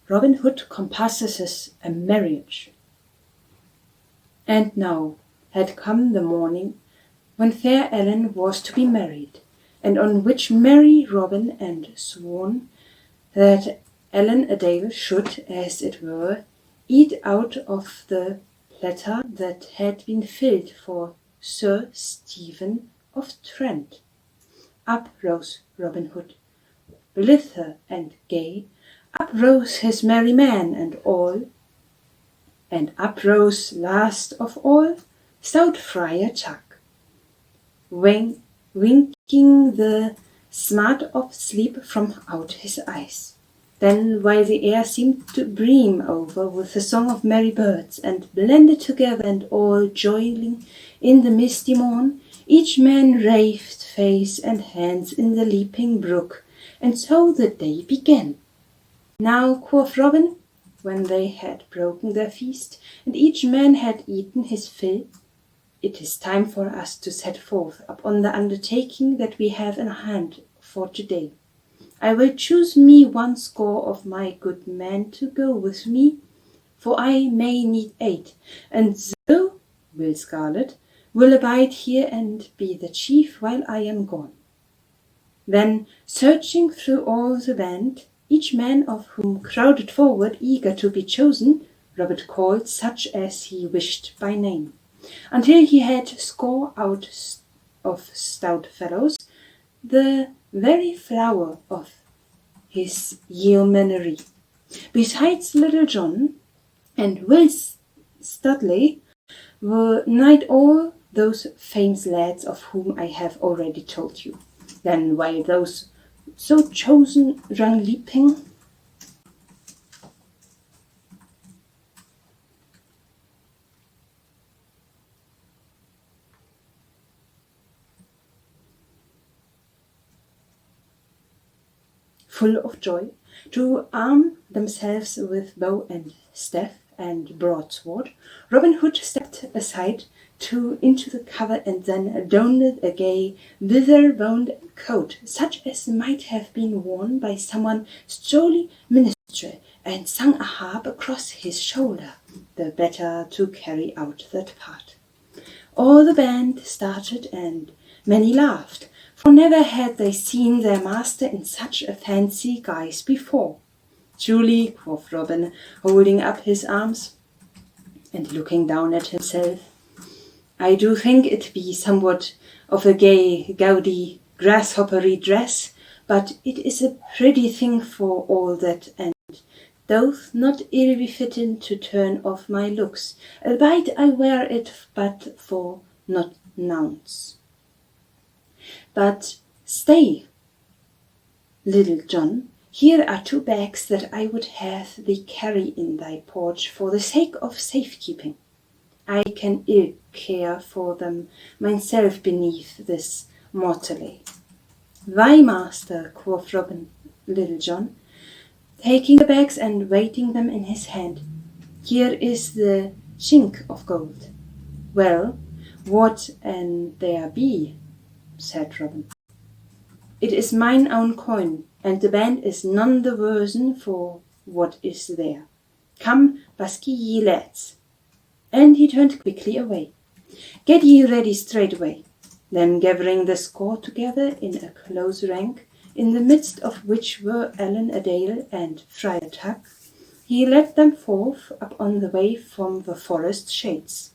Robin Hood compasses a marriage. And now had come the morning when fair Ellen was to be married, and on which merry Robin and sworn that Ellen a Dale should, as it were, eat out of the platter that had been filled for Sir Stephen of Trent. Up rose Robin Hood, blithe and gay, up rose his merry men and all, and up rose last of all stout Friar Tuck, winking the smart of sleep from out his eyes. Then, while the air seemed to brim over with the song of merry birds, and blended together and all joining in the misty morn, each man raved face and hands in the leaping brook, and so the day began. Now, quoth Robin, when they had broken their feast, and each man had eaten his fill, it is time for us to set forth upon the undertaking that we have in hand for today. I will choose me 80 of my good men to go with me, for I may need aid, and thou, Will Scarlet, will abide here and be the chief while I am gone. Then, searching through all the band, each man of whom crowded forward eager to be chosen, Robert called such as he wished by name, until he had score out of stout fellows, the very flower of his yeomanry. Besides Little John and Will Studley were nigh all those famous lads of whom I have already told you. Then while those so chosen run leaping, full of joy, to arm themselves with bow and staff and broadsword, Robin Hood stepped aside into the cover, and then donned a gay leather-bound coat, such as might have been worn by someone strolling minstrel, and sung a harp across his shoulder, the better to carry out that part. All the band started, and many laughed, for never had they seen their master in such a fancy guise before. Truly, quoth Robin, holding up his arms and looking down at himself, I do think it be somewhat of a gay, gaudy, grasshoppery dress, but it is a pretty thing for all that, and doth not ill befitten to turn off my looks, albeit I wear it but for not nouns. But stay, Little John, here are 2 bags that I would have thee carry in thy porch for the sake of safekeeping. I can ill care for them myself beneath this mortally. Why, master, quoth Robin, Little John, taking the bags and weighting them in his hand, here is the chink of gold. Well, what an there be, said Robin. It is mine own coin, and the band is none the worsen for what is there. Come, busk ye lads. And he turned quickly away. Get ye ready straightway. Then gathering the score together in a close rank, in the midst of which were Ellen a Dale and Friar Tuck, he led them forth upon the way from the forest shades.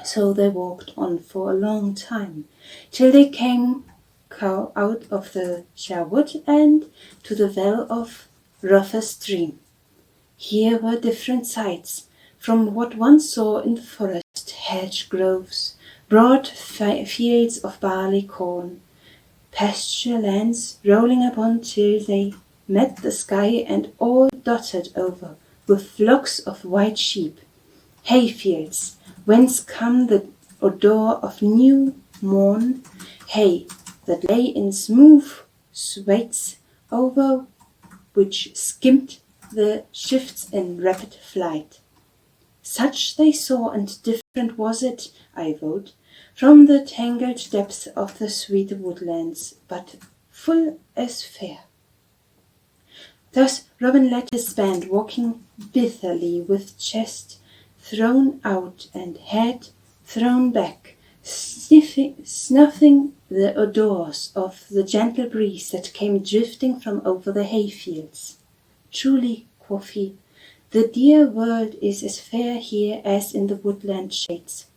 So they walked on for a long time, till they came out of the Sherwood and to the well of Rother stream. Here were different sights from what one saw in the forest: hedge groves, broad fields of barley corn, pasture lands rolling upon till they met the sky, and all dotted over with flocks of white sheep, hayfields, whence come the odour of new mown hay that lay in smooth swathes, over which skimmed the shifts in rapid flight. Such they saw, and different was it, I vote, from the tangled depths of the sweet woodlands, but full as fair. Thus Robin led his band, walking bitterly, with chest thrown out and head thrown back, snuffing the odours of the gentle breeze that came drifting from over the hayfields. Truly, quoth he, the dear world is as fair here as in the woodland shades.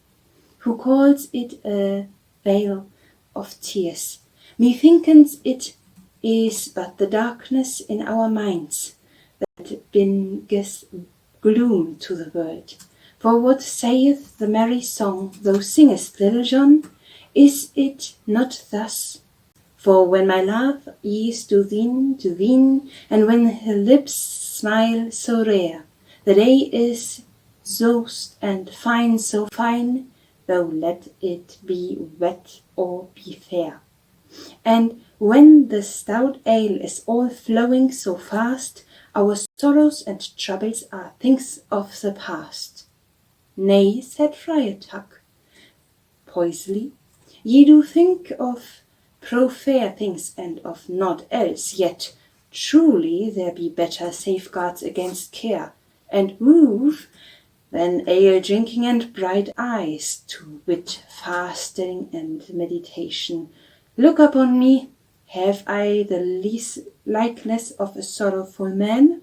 Who calls it a vale of tears? Methinketh it is but the darkness in our minds that bringeth gloom to the world. For what saith the merry song thou singest, little John? Is it not thus? For when my love is to thine, and when her lips smile so rare, the day is soft and fine, so fine, though let it be wet or be fair. And when the stout ale is all flowing so fast, our sorrows and troubles are things of the past. Nay, said Friar Tuck, poisely, ye do think of fair things and of naught else, yet truly there be better safeguards against care and woof than ale drinking and bright eyes, to wit, fasting and meditation. Look upon me, have I the least likeness of a sorrowful man?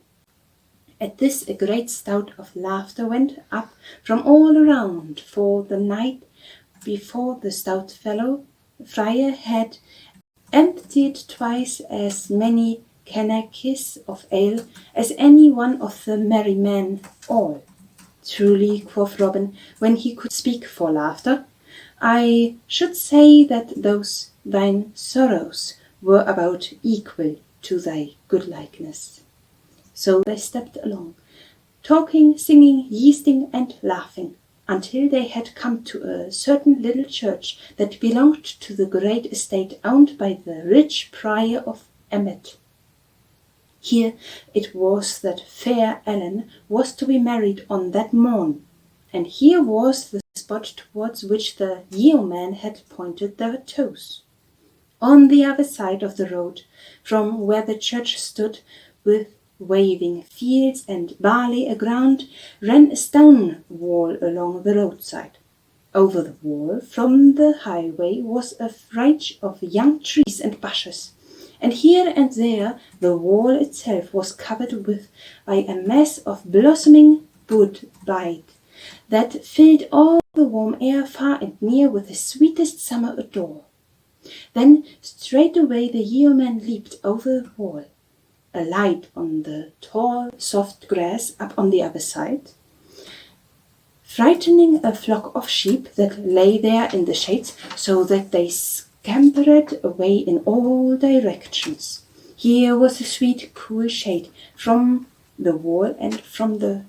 At this a great spout of laughter went up from all around, for the night before the stout fellow friar had emptied twice as many canakis of ale as any one of the merry men all. Truly, quoth Robin, when he could speak for laughter, I should say that those thine sorrows were about equal to thy goodlikeness. So they stepped along, talking, singing, yeasting, and laughing, until they had come to a certain little church that belonged to the great estate owned by the rich prior of Emmet. Here it was that fair Ellen was to be married on that morn, and here was the spot towards which the yeomen had pointed their toes. On the other side of the road, from where the church stood, with waving fields and barley aground, ran a stone wall along the roadside. Over the wall, from the highway, was a fringe of young trees and bushes, and here and there the wall itself was covered with by a mass of blossoming woodbine that filled all the warm air far and near with the sweetest summer odor. Then straightway the yeoman leaped over the wall, alight on the tall, soft grass up on the other side, frightening a flock of sheep that lay there in the shades, so that they scampered away in all directions. Here was a sweet, cool shade from the wall and from the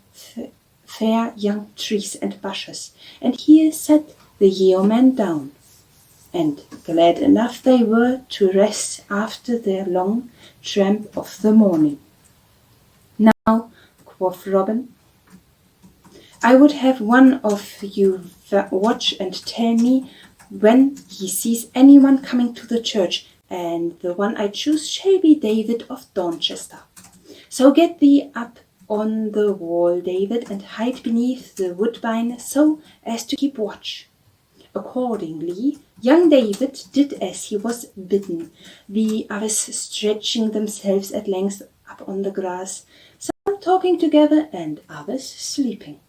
fair young trees and bushes, and here sat the yeomen down, and glad enough they were to rest after their long tramp of the morning. Now, quoth Robin, I would have one of you watch and tell me when he sees anyone coming to the church, and the one I choose shall be David of Dorchester. So get thee up on the wall, David, and hide beneath the woodbine so as to keep watch. Accordingly, young David did as he was bidden, the others stretching themselves at length up on the grass, some talking together and others sleeping.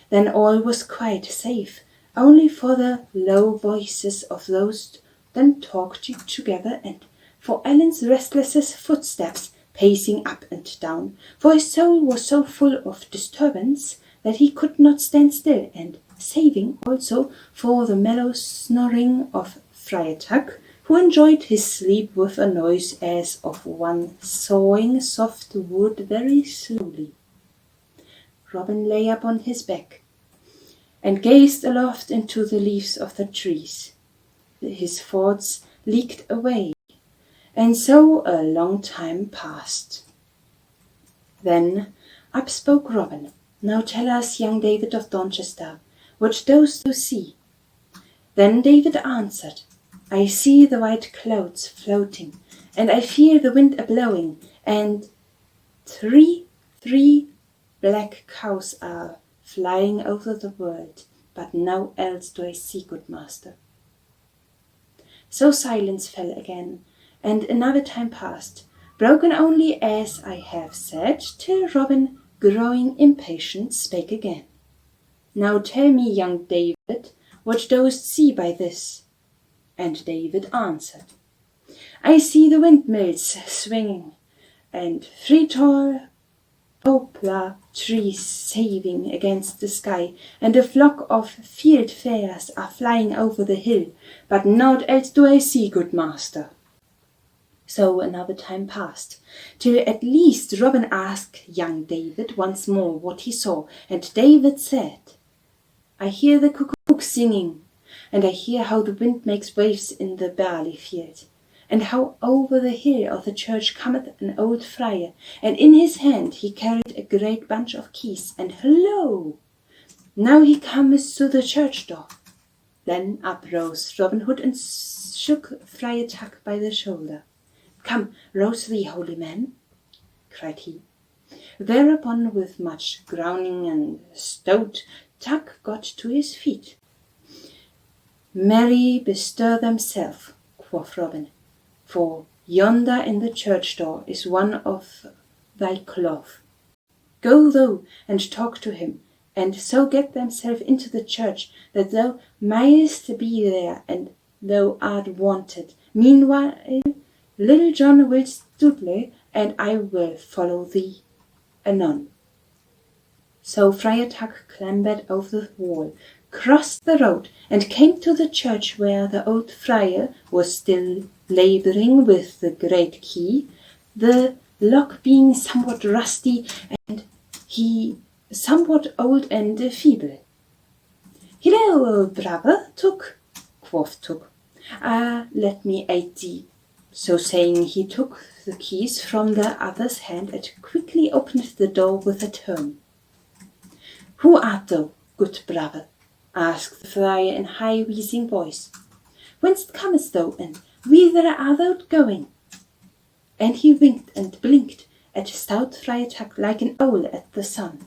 Then all was quite safe, only for the low voices of those that talked together, and for Ellen's restless footsteps pacing up and down, for his soul was so full of disturbance that he could not stand still, and saving also for the mellow snoring of Friar Tuck, who enjoyed his sleep with a noise as of one sawing soft wood very slowly. Robin lay upon his back, and gazed aloft into the leaves of the trees. His thoughts leaked away, and so a long time passed. Then up spoke Robin. Now tell us, young David of Dorchester, what dost thou see? Then David answered, I see the white clouds floating, and I feel the wind a-blowing, and Three black cows are flying over the world, but now else do I see, good master. So silence fell again, and another time passed, broken only, as I have said, till Robin, growing impatient, spake again. Now tell me, young David, what dost see by this? And David answered, I see the windmills swinging, and 3 tall poplar trees saving against the sky, and a flock of fieldfares are flying over the hill, but naught else do I see, good master. So another time passed, till at least Robin asked young David once more what he saw, and David said, I hear the cuckoo singing, and I hear how the wind makes waves in the barley field, and how over the hill of the church cometh an old friar, and in his hand he carried a great bunch of keys, and lo! Now he cometh to the church door. Then uprose Robin Hood and shook Friar Tuck by the shoulder. Come, rouse thee, holy man, cried he. Thereupon, with much groaning and stout, Tuck got to his feet. Marry, bestir themselves, quoth Robin, for yonder in the church door is one of thy cloth. Go thou and talk to him, and so get themselves into the church, that thou mayest be there, and thou art wanted. Meanwhile, Little John will Studley, and I will follow thee anon. So Friar Tuck clambered over the wall, crossed the road, and came to the church, where the old friar was still labouring with the great key, the lock being somewhat rusty, and he somewhat old and feeble. Hillo, old brother Tuck, quoth Tuck. Let me aid thee. So saying, he took the keys from the other's hand, and quickly opened the door with a turn. Who art thou, good brother? Asked the friar in high wheezing voice. Whence comest thou, and whither art thou going? And he winked and blinked at stout Friar Tuck like an owl at the sun.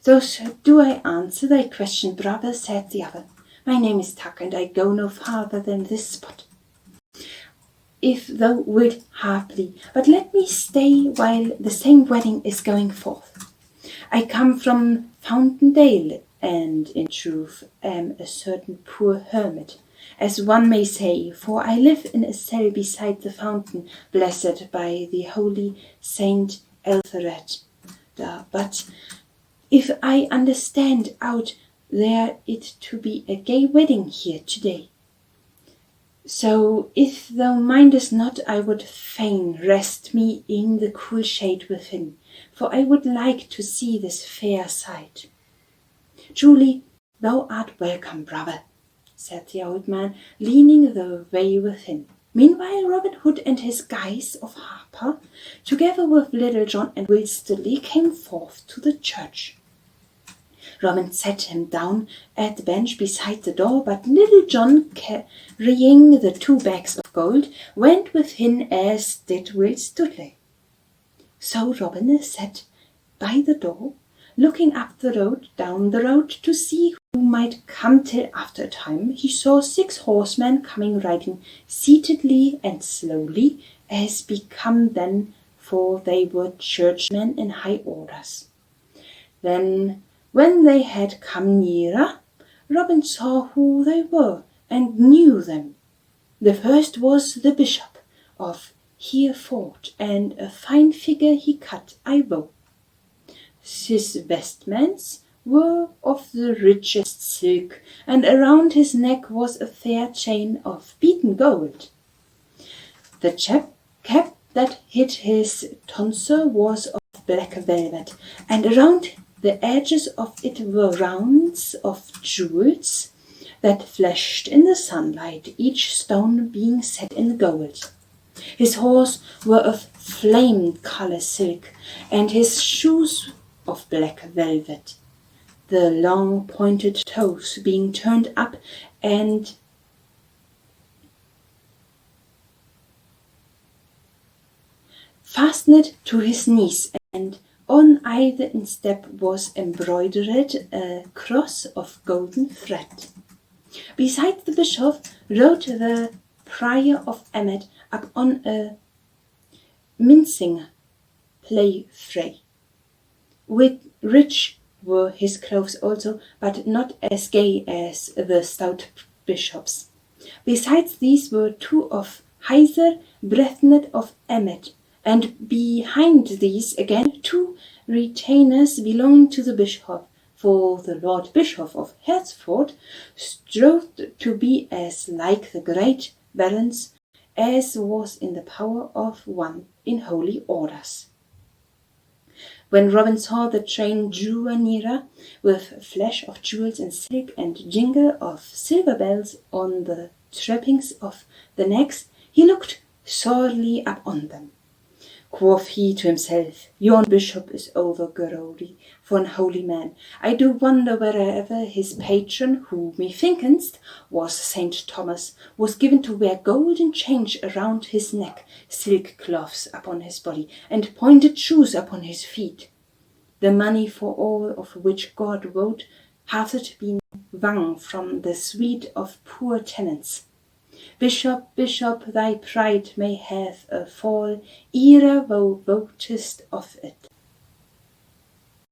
Thus do I answer thy question, brother, said the other. My name is Tuck, and I go no farther than this spot. If thou wilt haply, but let me stay while the same wedding is going forth. I come from Fountaindale, and in truth am a certain poor hermit, as one may say, for I live in a cell beside the fountain, blessed by the holy Saint Elthered. But if I understand out there it to be a gay wedding here today. So if thou mindest not, I would fain rest me in the cool shade within, for I would like to see this fair sight. Truly, thou art welcome, brother, said the old man, leaning the way within. Meanwhile Robin Hood and his guise of harper, together with Little John and Will Studley, came forth to the church. Robin sat him down at the bench beside the door, but Little John, carrying the 2 bags of gold, went within, as did Will Studley. So Robin sat by the door, looking up the road, down the road, to see who might come, till after a time he saw 6 horsemen coming, riding seatedly and slowly, as become then, for they were churchmen in high orders. Then, when they had come nearer, Robin saw who they were, and knew them. The first was the bishop of Hereford, and a fine figure he cut, I vow. His vestments were of the richest silk, and around his neck was a fair chain of beaten gold. The cap that hid his tonsure was of black velvet, and around the edges of it were rounds of jewels that flashed in the sunlight, each stone being set in gold. His horse were of flame-colour silk, and his shoes of black velvet, the long pointed toes being turned up and fastened to his knees, and on either step was embroidered a cross of golden thread. Beside the bishop rode the prior of Emmet upon a mincing palfrey. Rich were his clothes also, but not as gay as the stout bishop's. Besides these were two of Heiser, brethren of Emmet, and behind these again two retainers belonging to the bishop, for the Lord Bishop of Hertford strove to be as like the great barons as was in the power of one in holy orders. When Robin saw the train draw nearer, with flash of jewels and silk and jingle of silver bells on the trappings of the necks, he looked sorely upon them. Quoth he to himself, Yon bishop is overgrowdy for an holy man. I do wonder wherever his patron, who methinkest was Saint Thomas, was given to wear golden chains around his neck, silk cloths upon his body, and pointed shoes upon his feet. The money for all of which God wot hath it been wrung from the sweat of poor tenants. Bishop, bishop, thy pride may have a fall ere thou votest of it.